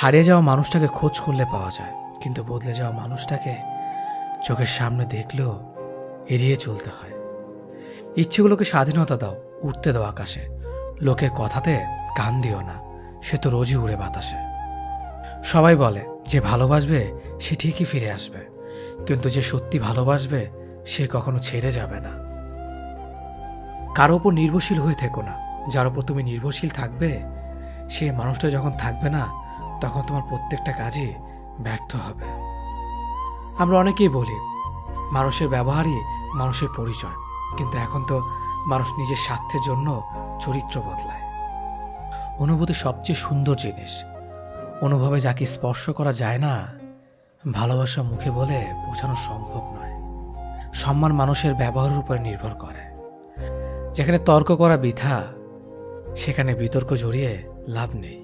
হারিয়ে যাওয়া মানুষটাকে খোঁজ করলে পাওয়া যায়, কিন্তু বদলে যাওয়া মানুষটাকে চোখের সামনে দেখলেও এড়িয়ে চলতে হয়। ইচ্ছেগুলোকে স্বাধীনতা দাও, উঠতে দাও আকাশে। লোকের কথাতে কান দিও না, সে তো রোজই উড়ে বাতাসে। সবাই বলে যে ভালোবাসবে সে ঠিকই ফিরে আসবে, কিন্তু যে সত্যি ভালোবাসবে সে কখনো ছেড়ে যাবে না। কারো ওপর নির্ভরশীল হয়ে থেকো না। যার ওপর তুমি নির্ভরশীল থাকবে সে মানুষটা যখন থাকবে না, তখন তোমার প্রত্যেকটা কাজই ব্যর্থ হবে। আমরা অনেকেই বলি মানুষের ব্যবহারই মানুষের পরিচয়, কিন্তু এখন তো মানুষ নিজের স্বার্থের জন্য চরিত্র বদলায়। অনুভূতি সবচেয়ে সুন্দর জিনিস। অনুভবে যাকে স্পর্শ করা যায় না, ভালোবাসা মুখে বলে বোঝানো সম্ভব নয়। সম্মান মানুষের ব্যবহারের উপর নির্ভর করে। যেখানে তর্ক করা বৃথা, সেখানে বিতর্ক জড়িয়ে লাভ নেই।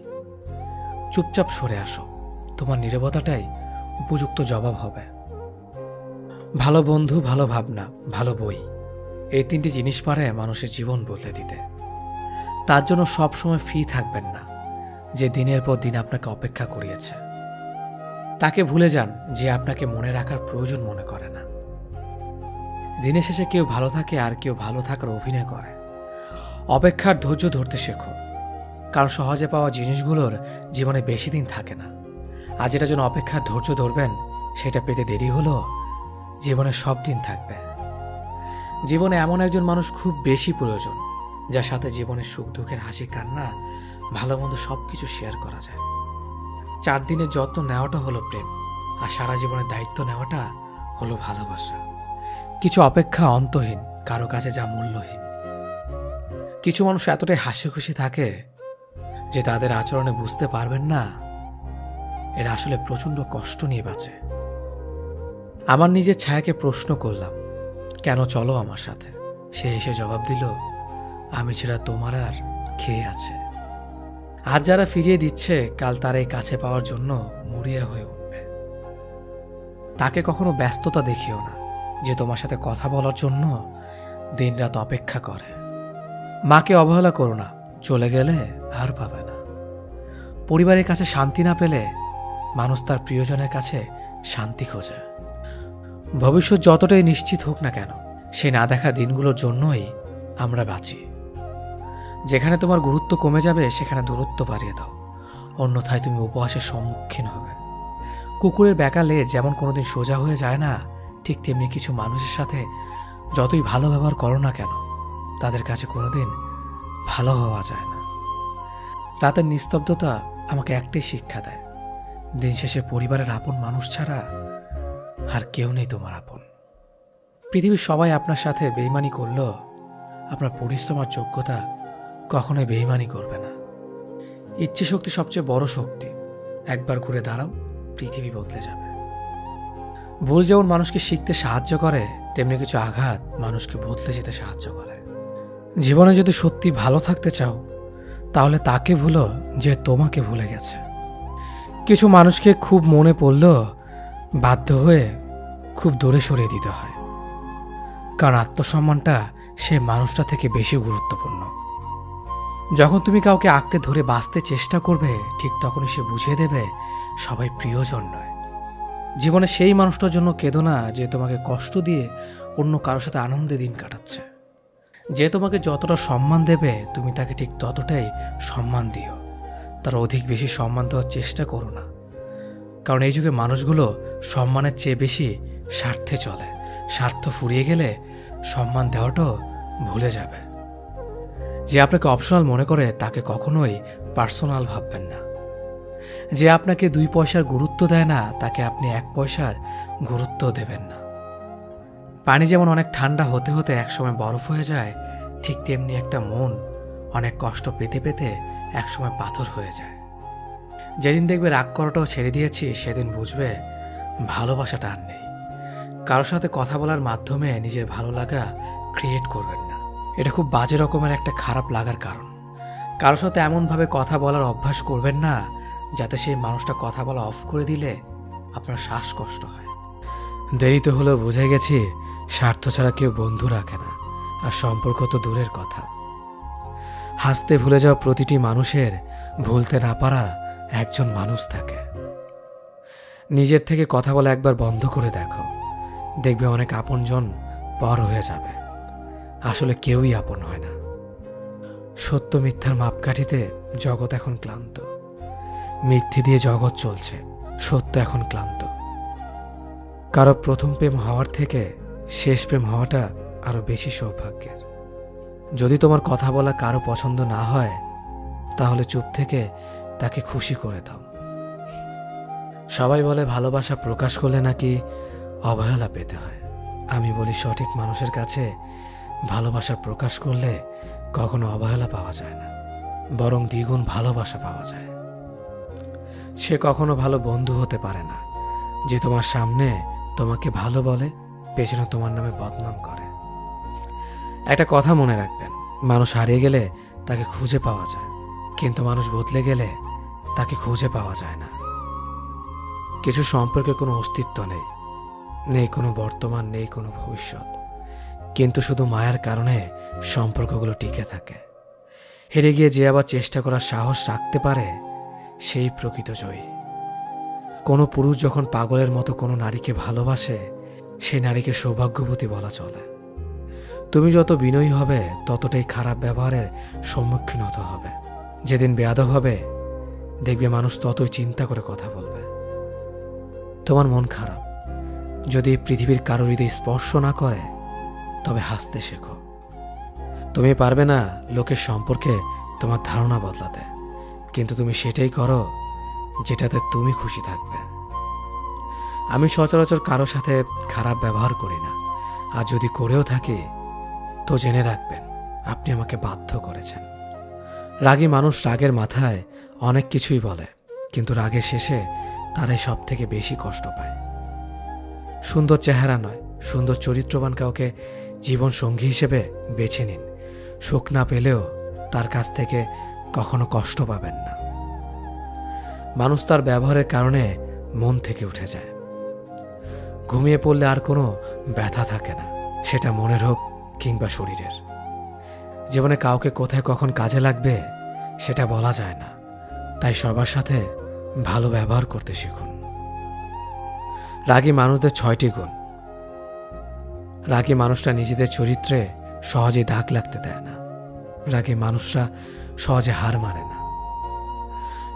চুপচাপ সরে আসো, তোমার নীরবতাটাই উপযুক্ত জবাব হবে। ভালো বন্ধু, ভালো ভাবনা, ভালো বই, এই তিনটি জিনিস পারে মানুষের জীবন বদলে দিতে। তার জন্য সবসময় ফ্রি থাকবেন না যে দিনের পর দিন আপনাকে অপেক্ষা করিয়েছে। তাকে ভুলে যান যে আপনাকে মনে রাখার প্রয়োজন মনে করে না। দিনের শেষে কেউ ভালো থাকে আর কেউ ভালো থাকার অভিনয় করে। অপেক্ষার ধৈর্য ধরতে শেখো, কারণ সহজে পাওয়া জিনিসগুলোর জীবনে বেশি দিন থাকে না। আর যেটা জন্য অপেক্ষার ধৈর্য ধরবেন সেটা পেতে দেরি হলো জীবনে সব দিন থাকবে। জীবনে এমন একজন মানুষ খুব বেশি প্রয়োজন, যার সাথে জীবনের সুখ দুঃখের হাসি কান্না ভালো মন্দ সবকিছু শেয়ার করা যায়। 4 দিনের যত্ন নেওয়াটা হলো প্রেম, আর সারা জীবনের দায়িত্ব নেওয়াটা হলো ভালোবাসা। কিছু অপেক্ষা অন্তহীন, কারো কাছে যা মূল্যহীন। কিছু মানুষ এতটাই হাসি খুশি থাকে যে তাদের আচরণে বুঝতে পারবেন না এরা আসলে প্রচন্ড কষ্ট নিয়ে বাঁচে। আমার নিজের ছায়াকে প্রশ্ন করলাম, কেন চলো আমার সাথে? সে এসে জবাব দিল, আমি ছাড়া তোমার আর খেয়ে আছে। আজ যারা ফিরিয়ে দিচ্ছে, কাল তারাই কাছে পাওয়ার জন্য মরিয়া হয়ে উঠবে। তাকে কখনো ব্যস্ততা দেখিও না যে তোমার সাথে কথা বলার জন্য দিনরাত অপেক্ষা করে। মাকে অবহেলা করো না, চলে গেলে আর পাবে না। পরিবারের কাছে শান্তি না পেলে মানুষ তার প্রিয়জনের কাছে শান্তি খোঁজে। ভবিষ্যৎ যতটাই নিশ্চিত হোক না কেন, সেই না দেখা দিনগুলোর জন্যই আমরা বাঁচি। যেখানে তোমার গুরুত্ব কমে যাবে সেখানে দূরত্ব বাড়িয়ে দাও, অন্যথায় তুমি উপহাসের সম্মুখীন হবে। কুকুরের বেকালে যেমন কোনোদিন সোজা হয়ে যায় না, ঠিক তেমনি কিছু মানুষের সাথে যতই ভালো ব্যবহার করো না কেন, তাদের কাছে কোনোদিন ভালো হওয়া যায় না। রাতের নিস্তব্ধতা আমাকে একটাই শিক্ষা দেয়, দিন শেষে পরিবারের আপন মানুষ ছাড়া আর কেউ নেই তোমার আপন। পৃথিবীর সবাই আপনার সাথে বেইমানি করলেও আপনার পরিশ্রম আর যোগ্যতা কখনোই বেইমানি করবে না। ইচ্ছে শক্তি সবচেয়ে বড় শক্তি। একবার ঘুরে দাঁড়াও, পৃথিবী বদলে যাবে। ভুল যেমন মানুষকে শিখতে সাহায্য করে, তেমনি কিছু আঘাত মানুষকে বদলে যেতে সাহায্য করে। জীবনে যদি সত্যি ভালো থাকতে চাও, তাহলে তাকে ভুলো যে তোমাকে ভুলে গেছে। কিছু মানুষকে খুব মনে পড়লেও বাধ্য হয়ে খুব দূরে সরিয়ে দিতে হয়, কারণ আত্মসম্মানটা সে মানুষটা থেকে বেশি গুরুত্বপূর্ণ। যখন তুমি কাউকে আঁকড়ে ধরে বাঁচতে চেষ্টা করবে, ঠিক তখনই সে বুঝিয়ে দেবে সবাই প্রিয়জন নয়। জীবনে সেই মানুষটার জন্য কেঁদো না যে তোমাকে কষ্ট দিয়ে অন্য কারোর সাথে আনন্দে দিন কাটাচ্ছে। যে তোমাকে যতটা সম্মান দেবে, তুমি তাকে ঠিক ততটাই সম্মান দিও। তার অধিক বেশি সম্মান দেওয়ার চেষ্টা করো না, কারণ এই যুগে মানুষগুলো সম্মানের চেয়ে বেশি স্বার্থে চলে। স্বার্থ ফুরিয়ে গেলে সম্মান দেওয়াটাও ভুলে যাবে। যে আপনাকে অপশনাল মনে করে তাকে কখনোই পার্সোনাল ভাববেন না। যে আপনাকে 2 পয়সার গুরুত্ব দেয় না, তাকে আপনি 1 পয়সার গুরুত্ব দেবেন না। পানি যেমন অনেক ঠান্ডা হতে হতে একসময় বরফ হয়ে যায়, ঠিক তেমনি একটা মন অনেক কষ্ট পেতে পেতে একসময় পাথর হয়ে যায়। যেদিন দেখবে রাগ করাটাও ছেড়ে দিয়েছি, সেদিন বুঝবে ভালোবাসাটা আর নেই। কারোর সাথে কথা বলার মাধ্যমে নিজের ভালো লাগা ক্রিয়েট করবেন না, এটা খুব বাজে রকমের একটা খারাপ লাগার কারণ। কারোর সাথে এমনভাবে কথা বলার অভ্যাস করবেন না যাতে সেই মানুষটা কথা বলা অফ করে দিলে আপনার শ্বাসকষ্ট হয়। দেরিতে হলেও বুঝে গেছি স্বার্থ ছাড়া কেউ বন্ধু রাখে না, আর সম্পর্ক তো দূরের কথা। হাসতে ভুলে যাওয়া প্রতিটি মানুষের ভুলতে না পারা একজন মানুষ থাকে। নিজের থেকে কথা বলা একবার বন্ধ করে দেখো, দেখবে অনেক আপনজন পর হয়ে যাবে। আসলে কেউই আপন হয় না। সত্য মিথ্যার মাপকাঠিতে জগৎ এখন ক্লান্ত। মিথ্যে দিয়ে জগৎ চলছে, সত্য এখন ক্লান্ত। কারো প্রথম প্রেম হওয়ার থেকে শেষ প্রেম হওয়াটা আরো বেশি সৌভাগ্যের। যদি তোমার কথা বলা কারো পছন্দ না হয়, তাহলে চুপ থেকে তাকে খুশি করে দাও। সবাই বলে ভালোবাসা প্রকাশ করলে নাকি অবহেলা পেতে হয়। আমি বলি সঠিক মানুষের কাছে ভালোবাসা প্রকাশ করলে কখনো অবহেলা পাওয়া যায় না, বরং দ্বিগুণ ভালোবাসা পাওয়া যায়। সে কখনো ভালো বন্ধু হতে পারে না যে তোমার সামনে তোমাকে ভালো বলে, পেছনে তোমার নামে বদনাম করে। একটা কথা মনে রাখবেন, মানুষ হারিয়ে গেলে তাকে খুঁজে পাওয়া যায়, কিন্তু মানুষ বদলে গেলে তাকে খুঁজে পাওয়া যায় না। কিছু সম্পর্কে কোনো অস্তিত্ব নেই, নেই কোনো বর্তমান, নেই কোনো ভবিষ্যৎ, কিন্তু শুধু মায়ার কারণে সম্পর্কগুলো টিকে থাকে। হেরে গিয়ে যে আবার চেষ্টা করার সাহস রাখতে পারে, সেই প্রকৃত জয়ী। কোনো পুরুষ যখন পাগলের মতো কোনো নারীকে ভালোবাসে, সেই নারীকে সৌভাগ্যবতী বলা চলে। তুমি যত বিনয়ী হবে, ততটাই খারাপ ব্যবহারের সম্মুখীন হতে হবে। যেদিন বেয়াদব হবে, দেখবে মানুষ ততই চিন্তা করে কথা বলবে। তোমার মন খারাপ, যদি পৃথিবীর কারো হৃদয় স্পর্শ না করে, তবে হাসতে শেখো। তুমি পারবে না লোকের সম্পর্কে তোমার ধারণা বদলাতে, কিন্তু তুমি সেটাই করো যেটাতে তুমি খুশি থাকবে। আমি সচরাচর কারো সাথে খারাপ ব্যবহার করি না, আর যদি করেও থাকি তো জেনে রাখবেন আপনি আমাকে বাধ্য করেছেন। রাগী মানুষ রাগের মাথায় অনেক কিছুই বলে, কিন্তু রাগের শেষে তারাই সব থেকে বেশি কষ্ট পায়। সুন্দর চেহারা নয়, সুন্দর চরিত্রবান কাউকে জীবন সঙ্গী হিসেবে বেছে নিন। সুখ না পেলেও তার কাছ থেকে কখনো কষ্ট পাবেন না। মানুষ তার ব্যবহারের কারণে মন থেকে উঠে যায়। ঘুমিয়ে পড়লে আর কোনো ব্যথা থাকে না, সেটা মনের হোক কিংবা শরীরের। জীবনে কাউকে কোথায় কখন কাজে লাগবে সেটা বলা যায় না, তাই সবার সাথে ভালো ব্যবহার করতে শিখুন। রাগী মানুষদের 6টি গুণ। রাগী মানুষরা নিজেদের চরিত্রে সহজে দাগ লাগতে দেয় না। রাগী মানুষরা সহজে হার মানে না।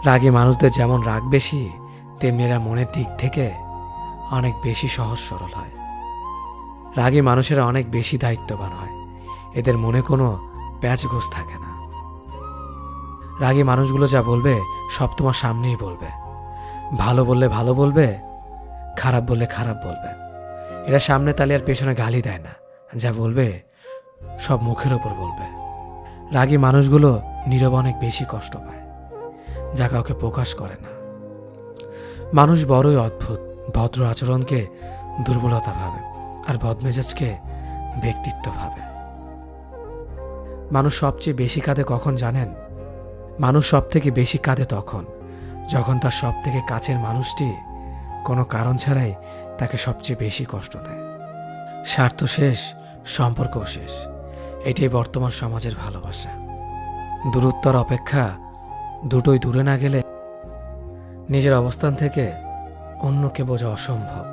রাগী মানুষদের যেমন রাগ বেশি, তেমনি এরা মনের দিক থেকে অনেক বেশি সহজ সরল হয়। রাগী মানুষেরা অনেক বেশি দায়িত্ববান হয়, এদের মনে কোনো প্যাচগোছ থাকে না। রাগী মানুষগুলো যা বলবে সব তোমার সামনেই বলবে। ভালো বললে ভালো বলবে, খারাপ বললে খারাপ বলবে। এরা সামনে তালে আর পেছনে গালি দেয় না, যা বলবে সব মুখের ওপর বলবে। রাগী মানুষগুলো নীরবে অনেক বেশি কষ্ট পায়, যা কাউকে প্রকাশ করে না। মানুষ বড়ই অদ্ভুত, ভদ্র আচরণকে দুর্বলতা ভাবে, আর বদমেজাজকে ব্যক্তিত্ব ভাবে। মানুষ সবচেয়ে বেশি কাঁদে কখন জানেন? মানুষ সব থেকে বেশি কাঁদে তখন যখন তার সব থেকে কাছের মানুষটি কোনো কারণ ছাড়াই তাকে সবচেয়ে বেশি কষ্ট দেয়। স্বার্থ শেষ, সম্পর্কও শেষ, এটাই বর্তমান সমাজের ভালোবাসা। দূরত্বর অপেক্ষা দুটোই দূরে না গেলে নিজের অবস্থান থেকে অন্যকে বোঝা অসম্ভব।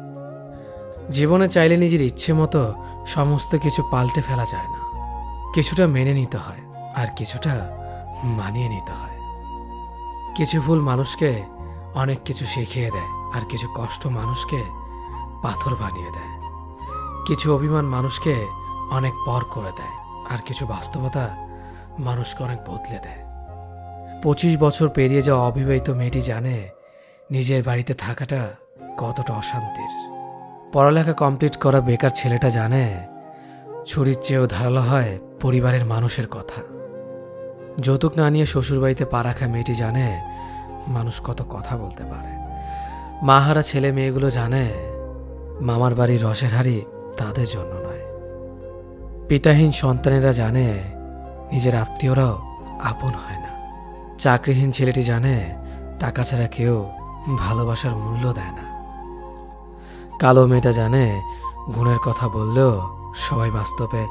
জীবনে চাইলে নিজের ইচ্ছে মতো সমস্ত কিছু পাল্টে ফেলা যায় না। কিছুটা মেনে নিতে হয়, আর কিছুটা মানিয়ে নিতে হয়। কিছু ভুল মানুষকে অনেক কিছু শিখিয়ে দেয়, আর কিছু কষ্ট মানুষকে পাথর বানিয়ে দেয়। কিছু অভিমান মানুষকে অনেক পর করে দেয়, আর কিছু বাস্তবতা মানুষকে অনেক বদলে দেয়। 25 বছর পেরিয়ে যাওয়া অবিবাহিত মেয়েটি জানে নিজের বাড়িতে থাকাটা কতটা অশান্তির। পড়ালেখা কমপ্লিট করা বেকার ছেলেটা জানে ছুরির চেয়েও ধারালো হয় পরিবারের মানুষের কথা। যৌতুক না নিয়ে শ্বশুরবাড়িতে পা রাখা মেয়েটি জানে মানুষ কত কথা বলতে পারে। মাহারা ছেলে মেয়েগুলো জানে মামার বাড়ির রসের হাড়ি তাদের জন্য নয়। পিতাহীন সন্তানেরা জানে নিজের আত্মীয়রাও আপন হয় না। চাকরিহীন ছেলেটি জানে টাকা ছাড়া কেউ ভালোবাসার মূল্য দেয় না। কালো মেয়েটা জানে গুণের কথা বললেও সবাই বাস্তবে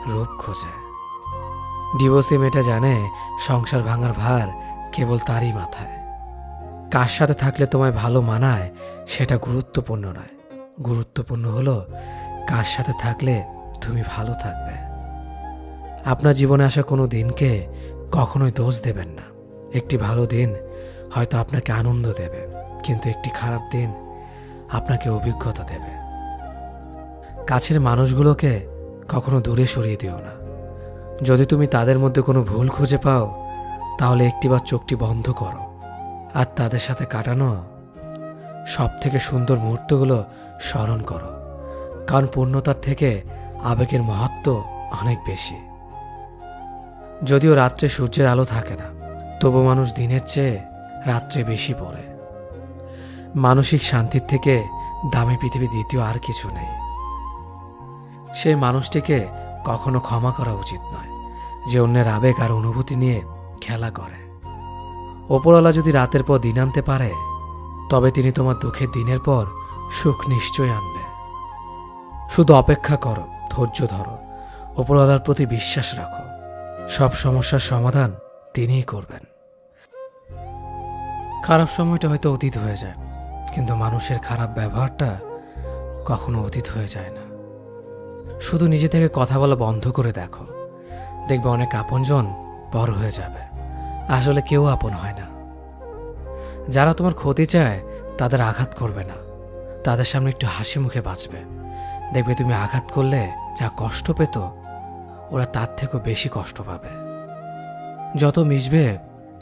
রূপ খোঁজে। ডিভোর্সি মেয়েটা জানে সংসার ভাঙার ভার কেবল তারই মাথায়। কার সাথে থাকলে তোমায় ভালো মানায় সেটা গুরুত্বপূর্ণ নয়, গুরুত্বপূর্ণ হলো কার সাথে থাকলে তুমি ভালো থাকবে। আপনার জীবনে আসা কোনো দিনকে কখনোই দোষ দেবেন না। একটি ভালো দিন হয়তো আপনাকে আনন্দ দেবে, কিন্তু একটি খারাপ দিন আপনাকে অভিজ্ঞতা দেবে। কাছের মানুষগুলোকে কখনো দূরে সরিয়ে দিও না। যদি তুমি তাদের মধ্যে কোনো ভুল খুঁজে পাও, তাহলে একটিবার চোখটি বন্ধ করো আর তাদের সাথে কাটানো সব থেকে সুন্দর মুহূর্তগুলো স্মরণ করো। কারণ পূর্ণতার থেকে আবেগের মাহাত্ম্য অনেক বেশি। যদিও রাত্রে সূর্যের আলো থাকে না, তবু মানুষ দিনের চেয়ে রাত্রে বেশি পড়ে। মানসিক শান্তির থেকে দামি পৃথিবী দ্বিতীয় আর কিছু নেই। সেই মানুষটিকে কখনো ক্ষমা করা উচিত নয় যে অন্যের আবেগ আর অনুভূতি নিয়ে খেলা করে। ওপরওয়ালা যদি রাতের পর দিন আনতে পারে, তবে তিনি তোমার দুঃখের দিনের পর সুখ নিশ্চয় আনবে। শুধু অপেক্ষা করো, ধৈর্য ধরো, ওপরওয়ালার প্রতি বিশ্বাস রাখো। সব সমস্যার সমাধান তিনিই করবেন। খারাপ সময়টা হয়তো অতীত হয়ে যায়, কিন্তু মানুষের খারাপ ব্যবহারটা কখনো অতীত হয়ে যায় না। শুধু নিজে থেকে কথা বলা বন্ধ করে দেখো, দেখবে অনেক আপনজন বড় হয়ে যাবে। আসলে কেউ আপন হয় না। যারা তোমার ক্ষতি চায় তাদের আঘাত করবে না, তাদের সামনে একটু হাসি মুখে বাঁচবে। দেখবে তুমি আঘাত করলে যা কষ্ট পেত, ওরা তার থেকেও বেশি কষ্ট পাবে। যত মিশবে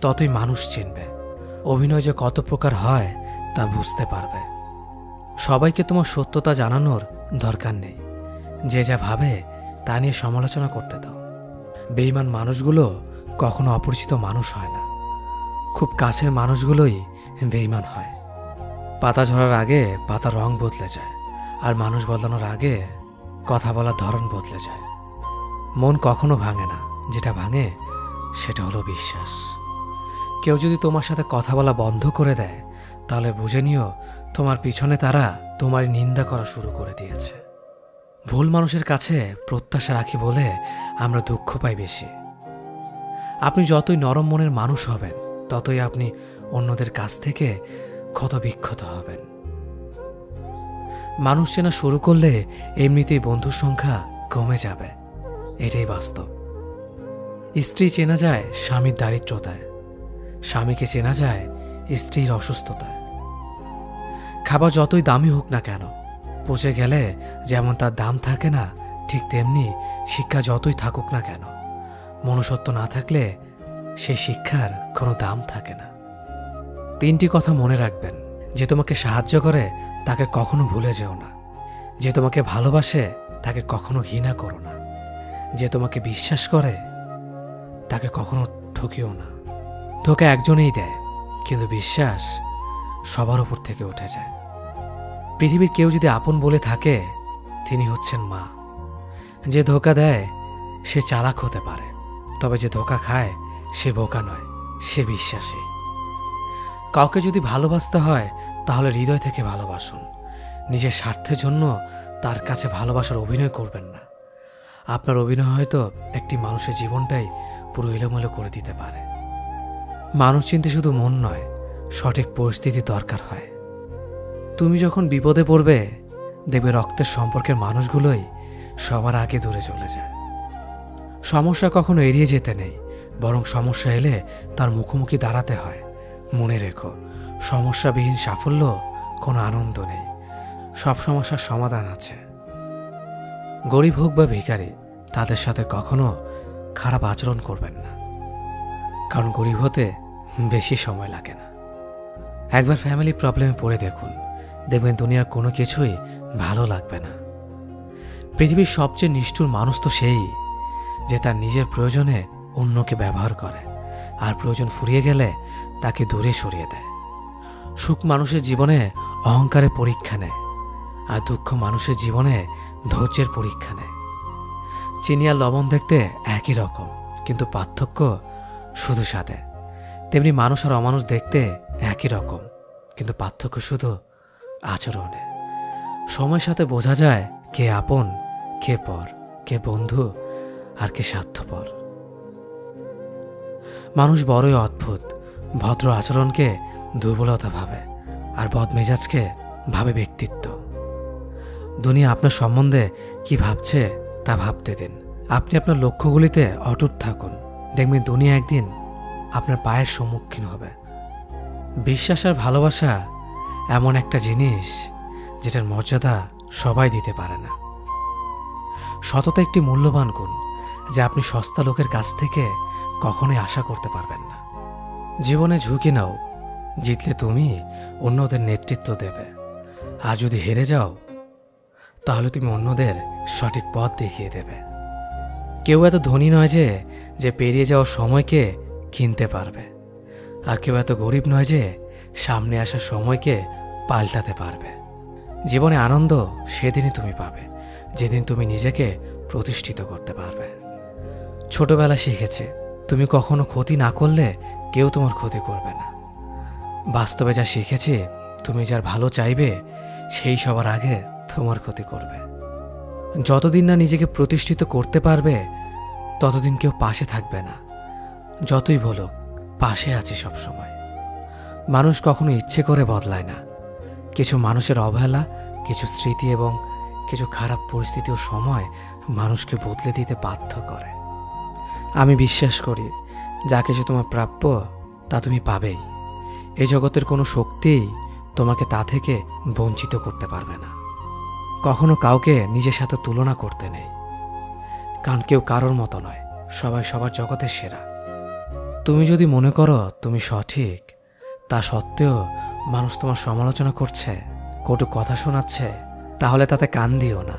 ততই মানুষ চিনবে। অভিনয় যে কত প্রকার হয় তা বুঝতে পারবে। সবাইকে তোমার সত্যতা জানানোর দরকার নেই। যে যা ভাবে তা নিয়ে সমালোচনা করতে দাও। বেঈমান মানুষগুলো কখনো অপরিচিত মানুষ হয় না। খুব কাছের মানুষগুলোই বেঈমান হয়। পাতা ঝরার আগে পাতার রং বদলে যায়, আর মানুষ বদলানোর আগে কথা বলার ধরন বদলে যায়। মন কখনো ভাঙে না, যেটা ভাঙে সেটা হলো বিশ্বাস। কেউ যদি তোমার সাথে কথা বলা বন্ধ করে দেয়, তাহলে বুঝে নিও তোমার পিছনে তারা তোমার নিন্দা করা শুরু করে দিয়েছে। ভুল মানুষের কাছে প্রত্যাশা রাখি বলে আমরা দুঃখ পাই বেশি। আপনি যতই নরম মনের মানুষ হবেন, ততই আপনি অন্যদের কাছ থেকে ক্ষত বিক্ষত হবেন। মানুষ চেনা শুরু করলে এমনিতেই বন্ধুর সংখ্যা কমে যাবে, এটাই বাস্তব। স্ত্রী চেনা যায় স্বামীর দারিদ্রতায়, স্বামীকে চেনা যায় স্ত্রীর অসুস্থতায়। খাবার যতই দামি হোক না কেন, পচে গেলে যেমন তার দাম থাকে না, ঠিক তেমনি শিক্ষা যতই থাকুক না কেন, মনুষ্যত্ব না থাকলে সেই শিক্ষার কোনো দাম থাকে না। 3টি কথা মনে রাখবেন। যে তোমাকে সাহায্য করে তাকে কখনো ভুলে যেও না। যে তোমাকে ভালোবাসে তাকে কখনো ঘৃণা করো না। যে তোমাকে বিশ্বাস করে তাকে কখনো ঠকিও না। ধোঁকা একজনেই দেয়, কিন্তু বিশ্বাস সবার উপর থেকে উঠে যায়। পৃথিবীর কেউ যদি আপন বলে থাকে, তিনি হচ্ছেন মা। যে ধোঁকা দেয় সে চালাক হতে পারে, তবে যে ধোঁকা খায় সে বোকা নয়, সে বিশ্বাসী। কাউকে যদি ভালোবাসতে হয় তাহলে হৃদয় থেকে ভালোবাসুন। নিজের স্বার্থের জন্য তার কাছে ভালোবাসার অভিনয় করবেন না। আপনার অভিনয় হয়তো একটি মানুষের জীবনটাই পুরো এলোমেলো করে দিতে পারে। মানুষ চিনতে শুধু মন নয়, সঠিক পরিস্থিতি দরকার হয়। তুমি যখন বিপদে পড়বে, দেখবে রক্তের সম্পর্কের মানুষগুলোই সবার আগে দূরে চলে যায়। সমস্যা কখনো এড়িয়ে যেতে নেই, বরং সমস্যা এলে তার মুখোমুখি দাঁড়াতে হয়। মনে রেখো, সমস্যাবিহীন সাফল্য কোনো আনন্দ নেই। সব সমস্যার সমাধান আছে। গরিব হোক বা ভিখারি, তাদের সাথে কখনো খারাপ আচরণ করবেন না, কারণ গরিব হতে বেশি সময় লাগে না। একবার ফ্যামিলি প্রবলেমে পড়ে দেখুন, দেখবেন দুনিয়ার কোনো কিছুই ভালো লাগবে না। পৃথিবীর সবচেয়ে নিষ্ঠুর মানুষ তো সেই, যে তার নিজের প্রয়োজনে অন্যকে ব্যবহার করে, আর প্রয়োজন ফুরিয়ে গেলে তাকে দূরে সরিয়ে দেয়। সুখ মানুষের জীবনে অহংকারের পরীক্ষা নেয়, আর দুঃখ মানুষের জীবনে ধৈর্যের পরীক্ষা নেয়। চিনি আর লবণ দেখতে একই রকম, কিন্তু পার্থক্য শুধু স্বাদে। তেমনি মানুষ আর অমানুষ দেখতে একই রকম, কিন্তু পার্থক্য শুধু আচরণে। সময়ের সাথে বোঝা যায় কে আপন, কে পর, কে বন্ধু আর কে স্বার্থপর। মানুষ বড়ই অদ্ভুত। ভদ্র আচরণকে দুর্বলতা ভাবে, আর বদমেজাজকে ভাবে ব্যক্তিত্ব। দুনিয়া আপনার সম্বন্ধে কি ভাবছে তা ভাবতে দিন। আপনি আপনার লক্ষ্যগুলিতে অটুট থাকুন, দেখবেন দুনিয়া একদিন আপনার পায়ের সম্মুখীন হবে। বিশ্বাস আর ভালোবাসা এমন একটা জিনিস যেটার মর্যাদা সবাই দিতে পারে না। সততা একটি মূল্যবান গুণ যা আপনি সস্তা লোকের কাছ থেকে কখনোই আশা করতে পারবেন না। জীবনে ঝুঁকি নাও, জিতলে তুমি অন্যদের নেতৃত্ব দেবে, আর যদি হেরে যাও তাহলে তুমি অন্যদের সঠিক পথ দেখিয়ে দেবে। কেউ এত ধনী নয় যে পেরিয়ে যাওয়ার সময়কে কিনতে পারবে, আর কেউ এত গরিব নয় যে সামনে আসা সময়কে পাল্টাতে পারবে। জীবনে আনন্দ সেদিনই তুমি পাবে যেদিন তুমি নিজেকে প্রতিষ্ঠিত করতে পারবে। ছোটবেলা শিখেছে তুমি কখনো ক্ষতি না করলে কেউ তোমার ক্ষতি করবে না। বাস্তবে যা শিখেছি তুমি যার ভালো চাইবে সেই সবার আগে তোমার ক্ষতি করবে। যতদিন না নিজেকে প্রতিষ্ঠিত করতে পারবে ততদিন কেউ পাশে থাকবে না। যতই বলুক পাশে আছি সব সময়। মানুষ কখনো ইচ্ছে করে বদলায় না। কিছু মানুষের অবহেলা, কিছু স্মৃতি এবং কিছু খারাপ পরিস্থিতি ও সময় মানুষকে বদলে দিতে বাধ্য করে। আমি বিশ্বাস করি যা কিছু তোমার প্রাপ্য তা তুমি পাবেই। এই জগতের কোনো শক্তিই তোমাকে তা থেকে বঞ্চিত করতে পারবে না। কখনো কাউকে নিজের সাথে তুলনা করতে নেই, কারণ কেউ কারোর মতো নয়, সবাই সবার জগতের সেরা। তুমি যদি মনে করো তুমি সঠিক, তা সত্ত্বেও মানুষ তোমার সমালোচনা করছে, কটু কথা শোনাচ্ছে, তাহলে তাতে কান দিও না।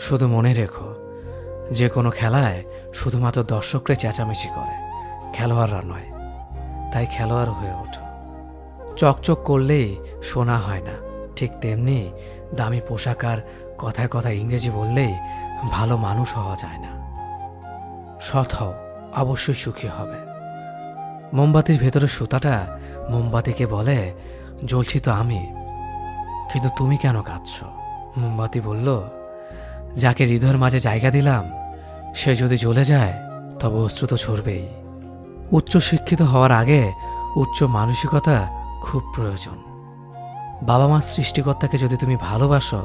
শুধু মনে রেখো যে কোনো খেলায় শুধুমাত্র দর্শকরা চেঁচামেচি করে, খেলোয়াড়রা নয়। তাই খেলোয়াড় হয়ে ওঠো। চকচক করলেই শোনা হয় না, ঠিক তেমনি দামি পোশাক আর কথায় কথায় ইংরেজি বললেই ভালো মানুষ হওয়া যায় না। সৎ হও, অবশ্যই সুখী হবে। মোমবাতির ভেতরে সুতাটা মোমবাতিকে বলে, জ্বলছি তো আমি, কিন্তু তুমি কেন কাঁদছ? মোমবাতি বলল, যাকে হৃদয়ের মাঝে জায়গা দিলাম সে যদি জ্বলে যায় তবে অশ্রু তো ঝরবেই। উচ্চ শিক্ষিত হওয়ার আগে উচ্চ মানসিকতা খুব প্রয়োজন। বাবা মার সৃষ্টিকর্তাকে যদি তুমি ভালোবাসো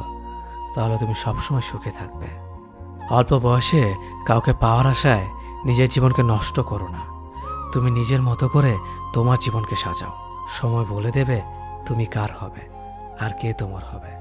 তাহলে তুমি সবসময় সুখে থাকবে। অল্প বয়সে কাউকে পাওয়ার আশায় নিজের জীবনকে নষ্ট করো না। তুমি নিজের মতো করে তোমার জীবনকে সাজাও। সময় বলে দেবে তুমি কার হবে আর কে তোমার হবে।